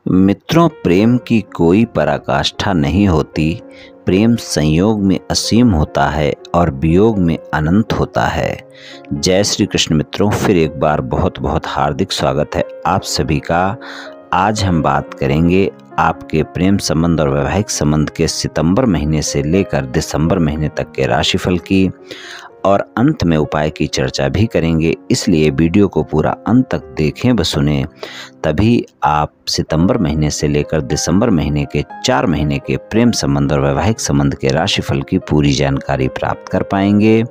मित्रों, प्रेम की कोई पराकाष्ठा नहीं होती। प्रेम संयोग में असीम होता है और वियोग में अनंत होता है। जय श्री कृष्ण मित्रों, फिर एक बार बहुत बहुत हार्दिक स्वागत है आप सभी का। आज हम बात करेंगे आपके प्रेम संबंध और वैवाहिक संबंध के सितंबर महीने से लेकर दिसंबर महीने तक के राशिफल की, और अंत में उपाय की चर्चा भी करेंगे। इसलिए वीडियो को पूरा अंत तक देखें व सुने, तभी आप सितंबर महीने से लेकर दिसंबर महीने के 4 महीने के प्रेम संबंध और वैवाहिक संबंध के राशिफल की पूरी जानकारी प्राप्त कर पाएंगे।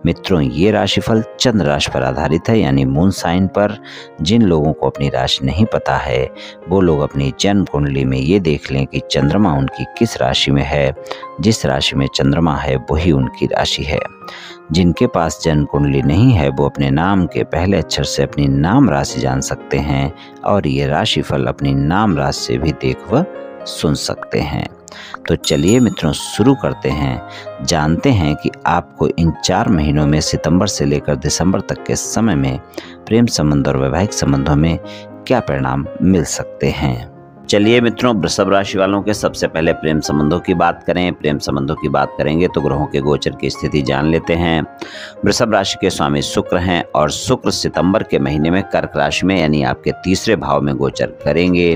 मित्रों, ये राशिफल चंद्र राशि पर आधारित है, यानी मून साइन पर। जिन लोगों को अपनी राशि नहीं पता है वो लोग अपनी जन्म कुंडली में ये देख लें कि चंद्रमा उनकी किस राशि में है। जिस राशि में चंद्रमा है वही उनकी राशि है। जिनके पास जन्म कुंडली नहीं है वो अपने नाम के पहले अक्षर से अपनी नाम राशि जान सकते हैं, और ये राशिफल अपनी नाम राशि से भी देख व सुन सकते हैं। तो चलिए मित्रों, शुरू करते हैं। जानते हैं कि आपको इन 4 महीनों में सितंबर से लेकर दिसंबर तक के समय में प्रेम संबंध और वैवाहिक संबंधों में क्या परिणाम मिल सकते हैं। चलिए मित्रों, वृषभ राशि वालों के सबसे पहले प्रेम संबंधों की बात करें। प्रेम संबंधों की बात करेंगे तो ग्रहों के गोचर की स्थिति जान लेते हैं। वृषभ राशि के स्वामी शुक्र हैं, और शुक्र सितंबर के महीने में कर्क राशि में यानी आपके तीसरे भाव में गोचर करेंगे,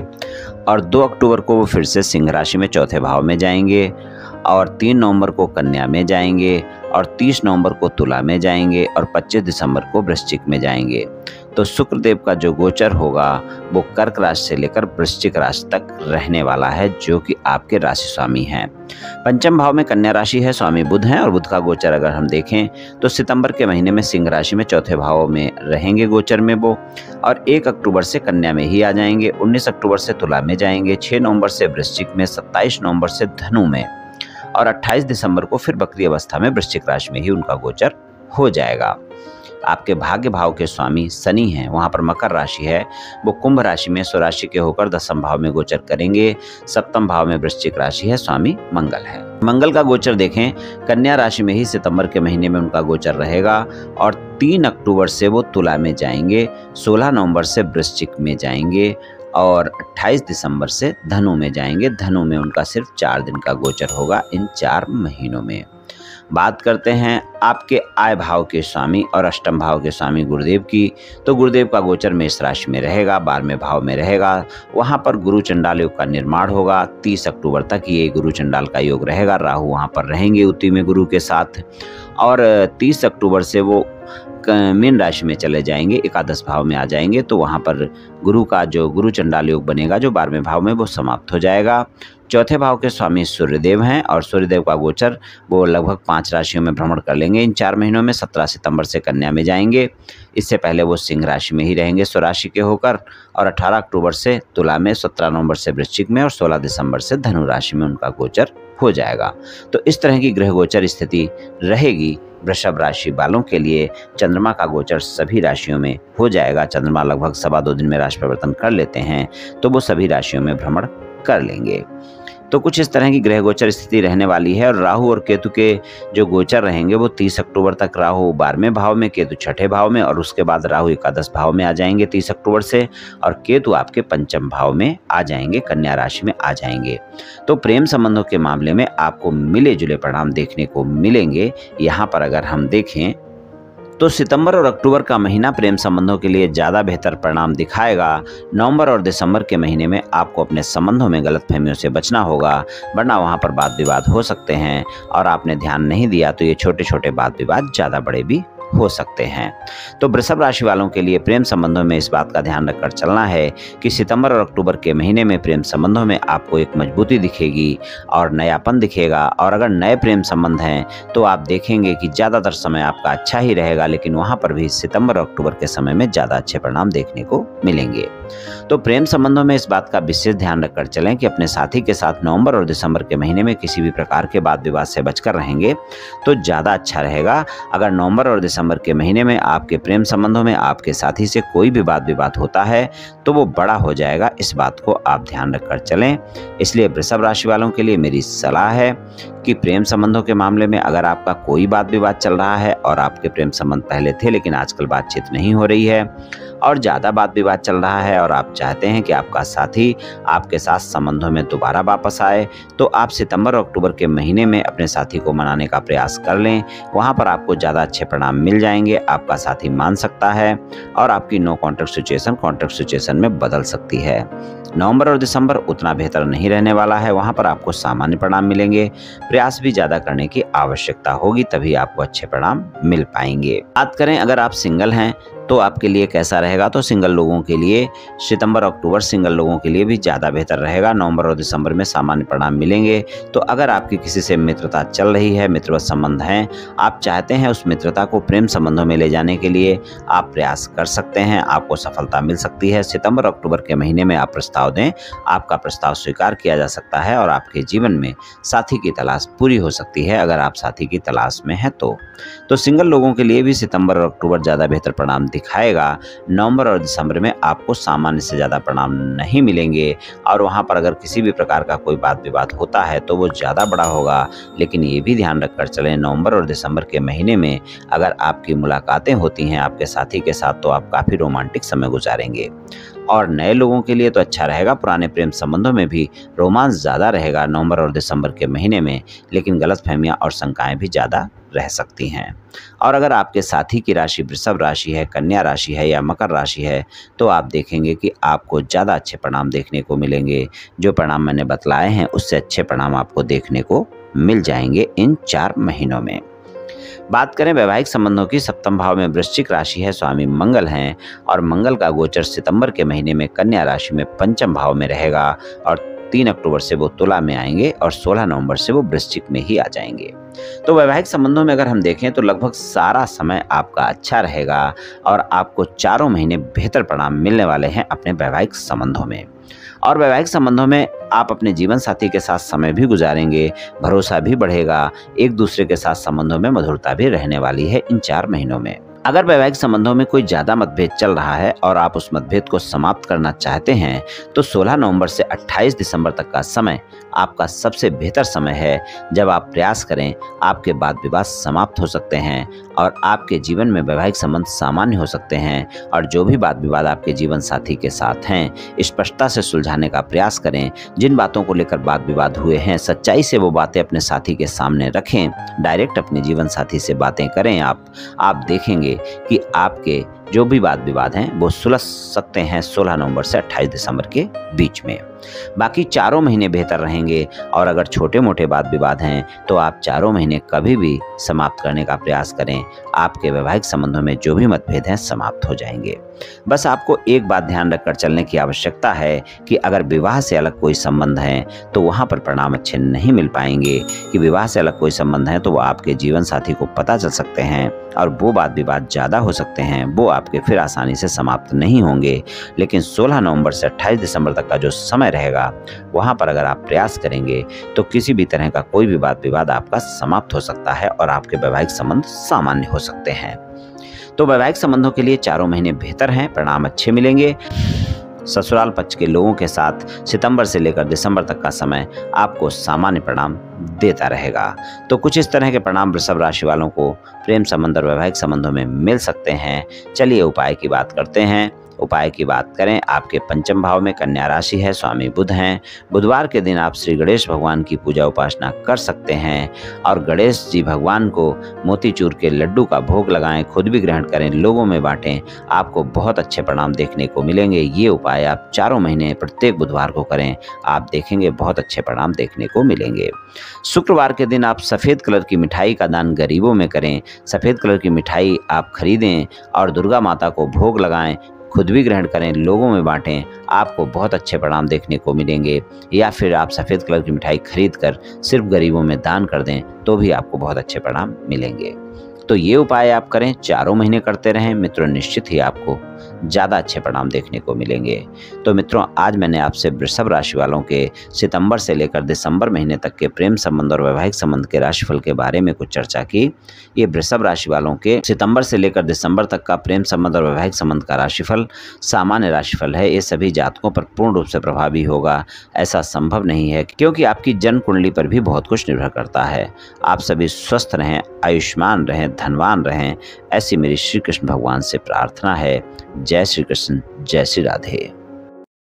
और 2 अक्टूबर को वो फिर से सिंह राशि में चौथे भाव में जाएंगे, और 3 नवंबर को कन्या में जाएंगे, और 30 नवंबर को तुला में जाएंगे, और 25 दिसंबर को वृश्चिक में जाएंगे। तो शुक्रदेव का जो गोचर होगा वो कर्क राशि से लेकर वृश्चिक राशि तक रहने वाला है, जो कि आपके राशि स्वामी हैं। पंचम भाव में कन्या राशि है, स्वामी बुध हैं, और बुध का गोचर अगर हम देखें तो सितंबर के महीने में सिंह राशि में चौथे भाव में रहेंगे गोचर में वो, और 1 अक्टूबर से कन्या में ही आ जाएंगे, 19 अक्टूबर से तुला में जाएंगे, 6 नवंबर से वृश्चिक में, 27 नवंबर से धनु में, और 28 दिसंबर को फिर बकरी अवस्था में वृश्चिक राशि में ही उनका गोचर हो जाएगा। आपके भाग्य भाव के स्वामी शनि हैं, वहां पर मकर राशि है, वो कुंभ राशि में स्वराशि के होकर 10वें भाव में गोचर करेंगे। 7वें भाव में वृश्चिक राशि है, स्वामी मंगल है। मंगल का गोचर देखें, कन्या राशि में ही सितंबर के महीने में उनका गोचर रहेगा, और 3 अक्टूबर से वो तुला में जाएंगे, 16 नवंबर से वृश्चिक में जाएंगे, और 28 दिसंबर से धनु में जाएंगे। धनु में उनका सिर्फ 4 दिन का गोचर होगा इन 4 महीनों में। बात करते हैं आपके आय भाव के स्वामी और अष्टम भाव के स्वामी गुरुदेव की। तो गुरुदेव का गोचर मेष राशि में रहेगा, 12वें भाव में रहेगा। वहां पर गुरु चंडाल योग का निर्माण होगा। 30 अक्टूबर तक ये गुरु चंडाल का योग रहेगा। राहु वहां पर रहेंगे उति में गुरु के साथ, और 30 अक्टूबर से वो मीन राशि में चले जाएंगे, एकादश भाव में आ जाएंगे। तो वहां पर गुरु का जो गुरु चंडाल योग बनेगा जो 12वें भाव में, वो समाप्त हो जाएगा। चौथे भाव के स्वामी सूर्यदेव हैं, और सूर्यदेव का गोचर वो लगभग 5 राशियों में भ्रमण कर लेंगे इन 4 महीनों में। 17 सितंबर से कन्या में जाएंगे, इससे पहले वो सिंह राशि में ही रहेंगे स्वराशि के होकर, और 18 अक्टूबर से तुला में, 17 नवंबर से वृश्चिक में, और 16 दिसंबर से धनु राशि में उनका गोचर हो जाएगा। तो इस तरह की ग्रह गोचर स्थिति रहेगी वृषभ राशि वालों के लिए। चंद्रमा का गोचर सभी राशियों में हो जाएगा। चंद्रमा लगभग 2.25 दिन में राशि परिवर्तन कर लेते हैं, तो वो सभी राशियों में भ्रमण कर लेंगे। तो कुछ इस तरह की ग्रह गोचर स्थिति रहने वाली है। और राहु और केतु के जो गोचर रहेंगे वो 30 अक्टूबर तक राहु 12वें भाव में, केतु 6ठे भाव में, और उसके बाद राहु एकादश भाव में आ जाएंगे 30 अक्टूबर से, और केतु आपके 5वें भाव में आ जाएंगे, कन्या राशि में आ जाएंगे। तो प्रेम संबंधों के मामले में आपको मिले जुले परिणाम देखने को मिलेंगे। यहाँ पर अगर हम देखें तो सितंबर और अक्टूबर का महीना प्रेम संबंधों के लिए ज़्यादा बेहतर परिणाम दिखाएगा। नवंबर और दिसंबर के महीने में आपको अपने संबंधों में गलतफहमियों से बचना होगा, वरना वहां पर वाद विवाद हो सकते हैं, और आपने ध्यान नहीं दिया तो ये छोटे छोटे वाद विवाद ज़्यादा बड़े भी हो सकते हैं। तो वृषभ राशि वालों के लिए प्रेम संबंधों में इस बात का ध्यान रखकर चलना है कि सितंबर और अक्टूबर के महीने में प्रेम संबंधों में आपको एक मजबूती दिखेगी और नयापन दिखेगा। और अगर नए प्रेम संबंध हैं तो आप देखेंगे कि ज़्यादातर समय आपका अच्छा ही रहेगा, लेकिन वहाँ पर भी सितंबर और अक्टूबर के समय में ज़्यादा अच्छे परिणाम देखने को मिलेंगे। तो प्रेम संबंधों में इस बात का विशेष ध्यान रखकर चलें कि अपने साथी के साथ नवंबर और दिसंबर के महीने में किसी भी प्रकार के वाद विवाद से बचकर रहेंगे तो ज़्यादा अच्छा रहेगा। अगर नवंबर और दिसंबर के महीने में आपके प्रेम संबंधों में आपके साथी से कोई भी वाद विवाद होता है तो वो बड़ा हो जाएगा। इस बात को आप ध्यान रखकर चलें। इसलिए वृषभ राशि वालों के लिए मेरी सलाह है कि प्रेम संबंधों के मामले में अगर आपका कोई वाद विवाद चल रहा है और आपके प्रेम संबंध पहले थे लेकिन आजकल बातचीत नहीं हो रही है और ज़्यादा वाद विवाद चल रहा है और आप चाहते हैं कि आपका साथी आपके साथ संबंधों में दोबारा वापस आए, तो आप सितंबर और अक्टूबर के महीने में अपने साथी को मनाने का प्रयास कर लें। वहाँ पर आपको ज़्यादा अच्छे परिणाम मिल जाएंगे, आपका साथी मान सकता है और आपकी no contract situation contract situation में बदल सकती है। नवंबर और दिसंबर उतना बेहतर नहीं रहने वाला है, वहाँ पर आपको सामान्य परिणाम मिलेंगे। प्रयास भी ज़्यादा करने की आवश्यकता होगी, तभी आपको अच्छे परिणाम मिल पाएंगे। बात करें अगर आप सिंगल हैं तो आपके लिए कैसा रहेगा, तो सिंगल लोगों के लिए सितंबर अक्टूबर सिंगल लोगों के लिए भी ज़्यादा बेहतर रहेगा। नवंबर और दिसंबर में सामान्य परिणाम मिलेंगे। तो अगर आपकी किसी से मित्रता चल रही है, मित्रवत संबंध हैं, आप चाहते हैं उस मित्रता को प्रेम संबंधों में ले जाने के लिए आप प्रयास कर सकते हैं, आपको सफलता मिल सकती है। सितंबर अक्टूबर के महीने में आप प्रस्ताव दें, आपका प्रस्ताव स्वीकार किया जा सकता है और आपके जीवन में साथी की तलाश पूरी हो सकती है अगर आप साथी की तलाश में हैं तो सिंगल लोगों के लिए भी सितंबर और अक्टूबर ज़्यादा बेहतर परिणाम दिखाएगा। नवंबर और दिसंबर में आपको सामान्य से ज़्यादा परिणाम नहीं मिलेंगे और वहाँ पर अगर किसी भी प्रकार का कोई वाद विवाद होता है तो वो ज़्यादा बड़ा होगा। लेकिन ये भी ध्यान रखकर चलें, नवंबर और दिसंबर के महीने में अगर आपकी मुलाकातें होती हैं आपके साथी के साथ तो आप काफ़ी रोमांटिक समय गुजारेंगे। और नए लोगों के लिए तो अच्छा रहेगा, पुराने प्रेम संबंधों में भी रोमांस ज़्यादा रहेगा नवंबर और दिसंबर के महीने में, लेकिन गलतफहमियां और शंकाएं भी ज़्यादा रह सकती हैं। और अगर आपके साथी की राशि वृषभ राशि है, कन्या राशि है या मकर राशि है तो आप देखेंगे कि आपको ज़्यादा अच्छे परिणाम देखने को मिलेंगे। जो परिणाम मैंने बतलाए हैं उससे अच्छे परिणाम आपको देखने को मिल जाएंगे इन 4 महीनों में। बात करें वैवाहिक संबंधों की, सप्तम भाव में वृश्चिक राशि है, स्वामी मंगल हैं और मंगल का गोचर सितंबर के महीने में कन्या राशि में पंचम भाव में रहेगा और 3 अक्टूबर से वो तुला में आएंगे और 16 नवंबर से वो वृश्चिक में ही आ जाएंगे। तो वैवाहिक संबंधों में अगर हम देखें तो लगभग सारा समय आपका अच्छा रहेगा और आपको 4 महीने बेहतर परिणाम मिलने वाले हैं अपने वैवाहिक संबंधों में। और वैवाहिक संबंधों में आप अपने जीवन साथी के साथ समय भी गुजारेंगे, भरोसा भी बढ़ेगा, एक दूसरे के साथ संबंधों में मधुरता भी रहने वाली है इन 4 महीनों में। अगर वैवाहिक संबंधों में कोई ज़्यादा मतभेद चल रहा है और आप उस मतभेद को समाप्त करना चाहते हैं तो 16 नवंबर से 28 दिसंबर तक का समय आपका सबसे बेहतर समय है। जब आप प्रयास करें आपके वाद विवाद समाप्त हो सकते हैं और आपके जीवन में वैवाहिक संबंध सामान्य हो सकते हैं। और जो भी वाद विवाद आपके जीवन साथी के साथ हैं स्पष्टता से सुलझाने का प्रयास करें। जिन बातों को लेकर वाद विवाद हुए हैं सच्चाई से वो बातें अपने साथी के सामने रखें, डायरेक्ट अपने जीवन साथी से बातें करें। आप देखेंगे कि आपके जो भी वाद विवाद हैं वो सुलझ सकते हैं 16 नवंबर से 28 दिसंबर के बीच में। बाकी 4 महीने बेहतर रहेंगे और अगर छोटे मोटे वाद विवाद हैं तो आप 4 महीने कभी भी समाप्त करने का प्रयास करें, आपके वैवाहिक संबंधों में जो भी मतभेद हैं समाप्त हो जाएंगे। बस आपको एक बात ध्यान रखकर चलने की आवश्यकता है कि अगर विवाह से अलग कोई संबंध है तो वहाँ पर परिणाम अच्छे नहीं मिल पाएंगे। कि विवाह से अलग कोई संबंध है तो वो आपके जीवन साथी को पता चल सकते हैं और वो वाद विवाद ज़्यादा हो सकते हैं, वो आपके फिर आसानी से समाप्त नहीं होंगे। लेकिन 16 नवंबर से 28 दिसंबर तक का जो समय रहेगा वहाँ पर अगर आप प्रयास करेंगे तो किसी भी तरह का कोई भी वाद विवाद आपका समाप्त हो सकता है और आपके वैवाहिक संबंध सामान्य हो सकते हैं। तो वैवाहिक संबंधों के लिए 4 महीने बेहतर हैं, परिणाम अच्छे मिलेंगे। ससुराल पक्ष के लोगों के साथ सितंबर से लेकर दिसंबर तक का समय आपको सामान्य परिणाम देता रहेगा। तो कुछ इस तरह के परिणाम वृषभ राशि वालों को प्रेम संबंध और वैवाहिक संबंधों में मिल सकते हैं। चलिए उपाय की बात करते हैं। उपाय की बात करें, आपके पंचम भाव में कन्या राशि है, स्वामी बुध हैं। बुधवार के दिन आप श्री गणेश भगवान की पूजा उपासना कर सकते हैं और गणेश जी भगवान को मोतीचूर के लड्डू का भोग लगाएं, खुद भी ग्रहण करें, लोगों में बांटें, आपको बहुत अच्छे परिणाम देखने को मिलेंगे। ये उपाय आप 4 महीने प्रत्येक बुधवार को करें, आप देखेंगे बहुत अच्छे परिणाम देखने को मिलेंगे। शुक्रवार के दिन आप सफ़ेद कलर की मिठाई का दान गरीबों में करें। सफ़ेद कलर की मिठाई आप खरीदें और दुर्गा माता को भोग लगाएं, खुद भी ग्रहण करें, लोगों में बांटें, आपको बहुत अच्छे परिणाम देखने को मिलेंगे। या फिर आप सफ़ेद कलर की मिठाई खरीद कर सिर्फ गरीबों में दान कर दें तो भी आपको बहुत अच्छे परिणाम मिलेंगे। तो ये उपाय आप करें, 4 महीने करते रहें मित्रों, निश्चित ही आपको ज़्यादा अच्छे परिणाम देखने को मिलेंगे। तो मित्रों, आज मैंने आपसे वृषभ राशि वालों के सितंबर से लेकर दिसंबर महीने तक के प्रेम संबंध और वैवाहिक संबंध के राशिफल के बारे में कुछ चर्चा की। ये वृषभ राशि वालों के सितंबर से लेकर दिसंबर तक का प्रेम संबंध और वैवाहिक संबंध का राशिफल सामान्य राशिफल है। ये सभी जातकों पर पूर्ण रूप से प्रभावी होगा ऐसा संभव नहीं है, क्योंकि आपकी जन्म कुंडली पर भी बहुत कुछ निर्भर करता है। आप सभी स्वस्थ रहें, आयुष्मान रहें, धनवान रहें, ऐसी मेरी श्री कृष्ण भगवान से प्रार्थना है। जय श्री कृष्ण, जय श्री राधे।